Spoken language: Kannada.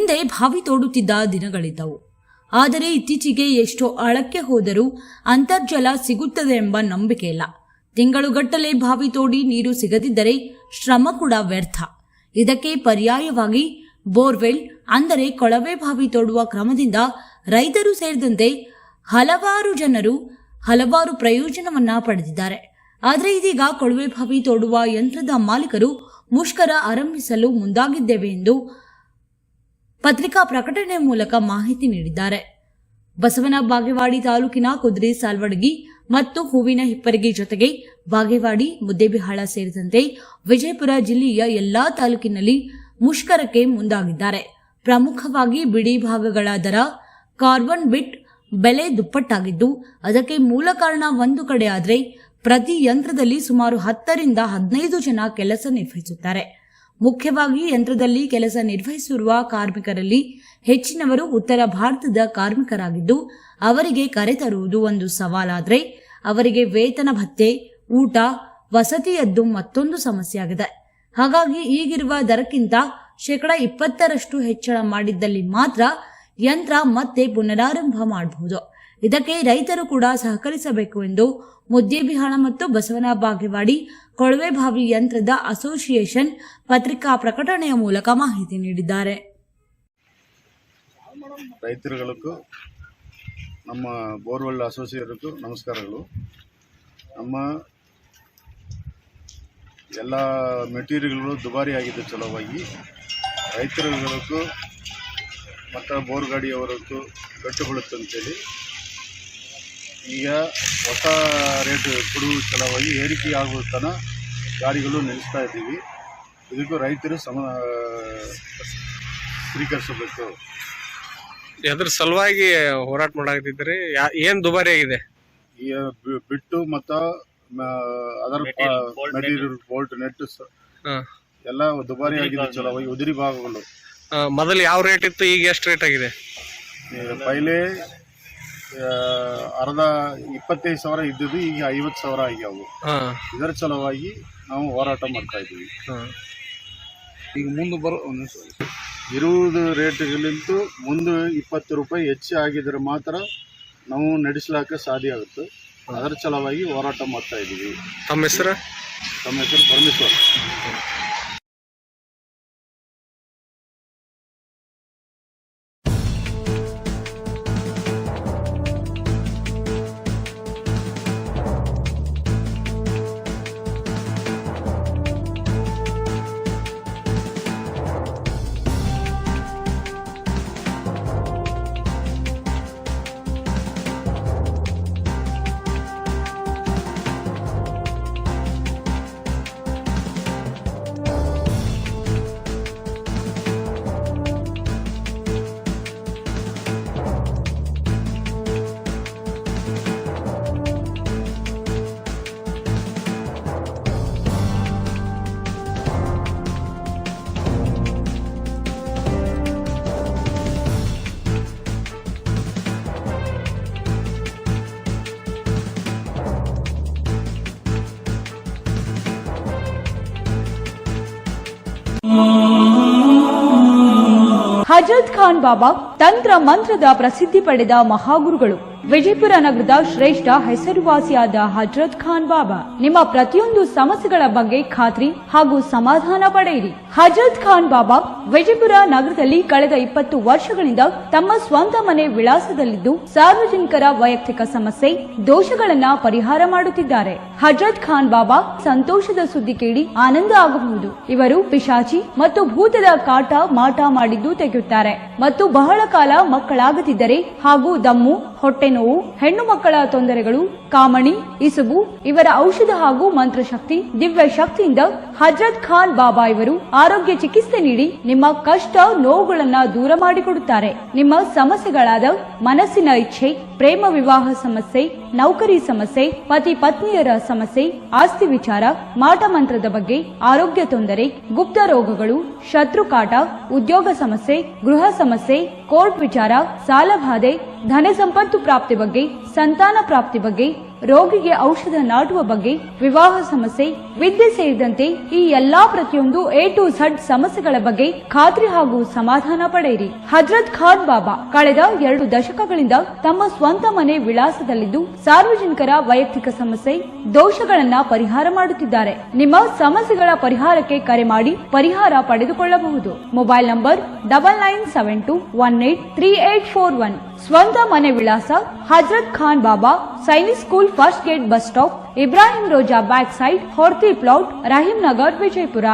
ಹಿಂದೆ ಬಾವಿ ತೋಡುತ್ತಿದ್ದ ದಿನಗಳಿದ್ದವು. ಆದರೆ ಇತ್ತೀಚೆಗೆ ಎಷ್ಟೋ ಆಳಕ್ಕೆ ಹೋದರೂ ಅಂತರ್ಜಲ ಸಿಗುತ್ತದೆ ಎಂಬ ನಂಬಿಕೆ ಇಲ್ಲ. ತಿಂಗಳುಗಟ್ಟಲೆ ಬಾವಿ ತೋಡಿ ನೀರು ಸಿಗದಿದ್ದರೆ ಶ್ರಮ ಕೂಡ ವ್ಯರ್ಥ. ಇದಕ್ಕೆ ಪರ್ಯಾಯವಾಗಿ ಬೋರ್ವೆಲ್ ಅಂದರೆ ಕೊಳವೆ ಬಾವಿ ತೋಡುವ ಕ್ರಮದಿಂದ ರೈತರು ಸೇರಿದಂತೆ ಹಲವಾರು ಜನರು ಹಲವಾರು ಪ್ರಯೋಜನವನ್ನ ಪಡೆದಿದ್ದಾರೆ. ಆದರೆ ಇದೀಗ ಕೊಳವೆ ಬಾವಿ ತೋಡುವ ಯಂತ್ರದ ಮಾಲೀಕರು ಮುಷ್ಕರ ಆರಂಭಿಸಲು ಮುಂದಾಗಿದ್ದೇವೆ ಎಂದು ಪತ್ರಿಕಾ ಪ್ರಕಟಣೆ ಮೂಲಕ ಮಾಹಿತಿ ನೀಡಿದ್ದಾರೆ. ಬಸವನ ಬಾಗೇವಾಡಿ ತಾಲೂಕಿನ ಕುದ್ರಿ ಸಾಲ್ವಡಗಿ ಮತ್ತು ಹೂವಿನ ಹಿಪ್ಪರಗಿ ಜೊತೆಗೆ ಬಾಗೇವಾಡಿ, ಮುದ್ದೇಬಿಹಾಳ ಸೇರಿದಂತೆ ವಿಜಯಪುರ ಜಿಲ್ಲೆಯ ಎಲ್ಲಾ ತಾಲೂಕಿನಲ್ಲಿ ಮುಷ್ಕರಕ್ಕೆ ಮುಂದಾಗಿದ್ದಾರೆ. ಪ್ರಮುಖವಾಗಿ ಬಿಡಿ ಭಾಗಗಳ ದರ, ಕಾರ್ಬನ್ ಬಿಟ್ ಬೆಲೆ ದುಪ್ಪಟ್ಟಾಗಿದ್ದು, ಅದಕ್ಕೆ ಮೂಲ ಕಾರಣ ಒಂದು ಕಡೆ ಆದರೆ ಪ್ರತಿ ಯಂತ್ರದಲ್ಲಿ ಸುಮಾರು 10 ರಿಂದ 15 ಜನ ಕೆಲಸ ನಿರ್ವಹಿಸುತ್ತಾರೆ. ಮುಖ್ಯವಾಗಿ ಯಂತ್ರದಲ್ಲಿ ಕೆಲಸ ನಿರ್ವಹಿಸಿರುವ ಕಾರ್ಮಿಕರಲ್ಲಿ ಹೆಚ್ಚಿನವರು ಉತ್ತರ ಭಾರತದ ಕಾರ್ಮಿಕರಾಗಿದ್ದು, ಅವರಿಗೆ ಕರೆತರುವುದು ಒಂದು ಸವಾಲಾದರೆ ಅವರಿಗೆ ವೇತನ ಭತ್ಯೆ, ಊಟ, ವಸತಿಯದ್ದು ಮತ್ತೊಂದು ಸಮಸ್ಯೆಯಾಗಿದೆ. ಹಾಗಾಗಿ ಈಗಿರುವ ದರಕ್ಕಿಂತ 20% ಹೆಚ್ಚಳ ಮಾಡಿದ್ದಲ್ಲಿ ಮಾತ್ರ ಯಂತ್ರ ಮತ್ತೆ ಪುನರಾರಂಭ ಮಾಡಬಹುದು. ಇದಕ್ಕೆ ರೈತರು ಕೂಡ ಸಹಕರಿಸಬೇಕು ಎಂದು ಮುದ್ದೇಬಿಹಾಳ ಮತ್ತು ಬಸವನ ಬಾಗೇವಾಡಿ ಕೊಳವೆ ಬಾವಿ ಯಂತ್ರದ ಅಸೋಸಿಯೇಷನ್ ಪತ್ರಿಕಾ ಪ್ರಕಟಣೆಯ ಮೂಲಕ ಮಾಹಿತಿ ನೀಡಿದ್ದಾರೆ. ರೈತರುಗಳಿಗೂ ನಮ್ಮ ಬೋರ್ವೆಲ್ ಅಸೋಸಿಯೇಟ್ಗೂ ನಮಸ್ಕಾರಗಳು. ನಮ್ಮ ಎಲ್ಲ ಮೆಟೀರಿಯಲ್ಗಳು ದುಬಾರಿ ಆಗಿದ್ದ ಸಲುವಾಗಿ ರೈತರುಗಳಿಗೂ ಮತ್ತು ಬೋರ್ ಗಾಡಿಯವರಿಗೂ ಗಟ್ಟು ಬೀಳುತ್ತಂತೇಳಿ ಈಗ ಹೊಸ ರೇಟ್ ಕೊಡುವ ಸಲುವಾಗಿ ಏರಿಕೆ ಆಗುವ ತನಕ ಗಾಡಿಗಳು ನಿಲ್ಲಿಸ್ತಾ ಇದ್ದೀವಿ. ಇದಕ್ಕೂ ರೈತರು ಸ್ವೀಕರಿಸಬೇಕು. ಅದ್ರ ಸಲುವಾಗಿ ಹೋರಾಟ ಮಾಡಾಕತ್ತಿದ್ರಿ. ಏನು ದುಬಾರಿ ಆಗಿದೆ? ಈಗ ಬಿಟ್ಟು ಮತ್ತು ಅದರ ಮೆಟೀರಿಯಲ್, ಬೋಲ್ಟ್, ನೆಟ್ ಎಲ್ಲ ದುಬಾರಿ ಆಗಿದೆ ಸಲುವಾಗಿ ಉದುರಿ ಭಾಗಗಳು. ಮೊದಲು ಯಾವ ರೇಟ್ ಇತ್ತು, ಈಗ ಎಷ್ಟು ರೇಟ್ ಆಗಿದೆ? ಪೈಲೆ ಅರ್ಧ 25,000 ಇದ್ದಿದ್ದು ಈಗ 50,000 ಆಗ್ಯಾವು. ಇದರ ಸಲುವಾಗಿ ನಾವು ಹೋರಾಟ ಮಾಡ್ತಾ ಇದ್ದೀವಿ. ಈಗ ಮುಂದೆ ಇರುವುದು ರೇಟ್ಗಳಿಂತ ಮುಂದೆ 20 ರೂಪಾಯಿ ಹೆಚ್ಚು ಆಗಿದ್ರೆ ಮಾತ್ರ ನಾವು ನಡೆಸಲಾಕ ಸಾಧ್ಯ ಆಗುತ್ತೆ. ಅದರ ಸಲುವಾಗಿ ಹೋರಾಟ ಮಾಡ್ತಾ ಇದ್ದೀವಿ. ತಮ್ಮ ಹೆಸರು? ತಮ್ಮ ಹೆಸರು ಪರಮೇಶ್ವರ್. ಹಜರತ್ ಖಾನ್ ಬಾಬಾ ತಂತ್ರ ಮಂತ್ರದ ಪ್ರಸಿದ್ಧಿ ಪಡೆದ ಮಹಾಗುರುಗಳು. ವಿಜಯಪುರ ನಗರದ ಶ್ರೇಷ್ಠ ಹೆಸರುವಾಸಿಯಾದ ಹಜರತ್ ಖಾನ್ ಬಾಬಾ ನಿಮ್ಮ ಪ್ರತಿಯೊಂದು ಸಮಸ್ಯೆಗಳ ಬಗ್ಗೆ ಖಾತ್ರಿ ಹಾಗೂ ಸಮಾಧಾನ ಪಡೆಯಿರಿ. ಹಜರತ್ ಖಾನ್ ಬಾಬಾ ವಿಜಯಪುರ ನಗರದಲ್ಲಿ ಕಳೆದ 20 ವರ್ಷಗಳಿಂದ ತಮ್ಮ ಸ್ವಂತ ಮನೆ ವಿಳಾಸದಲ್ಲಿದ್ದು ಸಾರ್ವಜನಿಕರ ವೈಯಕ್ತಿಕ ಸಮಸ್ಯೆ, ದೋಷಗಳನ್ನ ಪರಿಹಾರ ಮಾಡುತ್ತಿದ್ದಾರೆ. ಹಜರತ್ ಖಾನ್ ಬಾಬಾ ಸಂತೋಷದ ಸುದ್ದಿ ಕೇಳಿ ಆನಂದ ಆಗಬಹುದು. ಇವರು ಪಿಶಾಚಿ ಮತ್ತು ಭೂತದ ಕಾಟ ಮಾಟ ಮಾಡಿದ್ದು ತೆಗೆಯುತ್ತಾರೆ ಮತ್ತು ಬಹಳ ಕಾಲ ಮಕ್ಕಳಾಗದಿದ್ದರೆ ಹಾಗೂ ದಮ್ಮು, ಹೊಟ್ಟೆ ನೋವು, ಹೆಣ್ಣು ಮಕ್ಕಳ ತೊಂದರೆಗಳು, ಕಾಮಣಿ, ಇಸುಬು ಇವರ ಔಷಧ ಹಾಗೂ ಮಂತ್ರಶಕ್ತಿ, ದಿವ್ಯ ಶಕ್ತಿಯಿಂದ ಹಜರತ್ ಖಾನ್ ಬಾಬಾ ಇವರು ಆರೋಗ್ಯ ಚಿಕಿತ್ಸೆ ನೀಡಿ ನಿಮ್ಮ ಕಷ್ಟ ನೋವುಗಳನ್ನ ದೂರ ಮಾಡಿಕೊಡುತ್ತಾರೆ. ನಿಮ್ಮ ಸಮಸ್ಯೆಗಳಾದ ಮನಸ್ಸಿನ ಇಚ್ಛೆ, ಪ್ರೇಮ ವಿವಾಹ ಸಮಸ್ಯೆ, ನೌಕರಿ ಸಮಸ್ಯೆ, ಪತಿ ಪತ್ನಿಯರ ಸಮಸ್ಯೆ, ಆಸ್ತಿ ವಿಚಾರ, ಮಾಟ ಮಂತ್ರದ ಬಗ್ಗೆ, ಆರೋಗ್ಯ ತೊಂದರೆ, ಗುಪ್ತ ರೋಗಗಳು, ಶತ್ರುಕಾಟ, ಉದ್ಯೋಗ ಸಮಸ್ಯೆ, ಗೃಹ ಸಮಸ್ಯೆ, ಕೋರ್ಟ್ ವಿಚಾರ, ಸಾಲಬಾಧೆ, ಧನ ಸಂಪತ್ತು ಪ್ರಾಪ್ತಿ ಬಗ್ಗೆ, ಸಂತಾನ ಪ್ರಾಪ್ತಿ ಬಗ್ಗೆ, ರೋಗಿಗೆ ಔಷಧ ನಾಟುವ ಬಗ್ಗೆ, ವಿವಾಹ ಸಮಸ್ಯೆ, ವಿದ್ಯೆ ಸೇರಿದಂತೆ ಈ ಎಲ್ಲಾ ಪ್ರತಿಯೊಂದು A to Z ಸಮಸ್ಯೆಗಳ ಬಗ್ಗೆ ಖಾತ್ರಿ ಹಾಗೂ ಸಮಾಧಾನ ಪಡೆಯಿರಿ. ಹಜರತ್ ಖಾನ್ ಬಾಬಾ ಕಳೆದ 2 ದಶಕಗಳಿಂದ ತಮ್ಮ ಸ್ವಂತ ಮನೆ ವಿಳಾಸದಲ್ಲಿದ್ದು ಸಾರ್ವಜನಿಕರ ವೈಯಕ್ತಿಕ ಸಮಸ್ಯೆ, ದೋಷಗಳನ್ನ ಪರಿಹಾರ ಮಾಡುತ್ತಿದ್ದಾರೆ. ನಿಮ್ಮ ಸಮಸ್ಯೆಗಳ ಪರಿಹಾರಕ್ಕೆ ಕರೆ ಮಾಡಿ ಪರಿಹಾರ ಪಡೆದುಕೊಳ್ಳಬಹುದು. Mobile number 9972183841. ಸ್ವಂತ ಮನೆ ವಿಳಾಸ Hazrat Khan Baba, Sainik school, first gate, bus stop, Ibrahim Roza back side, Horti plot, Rahim Nagar, Vijayapura.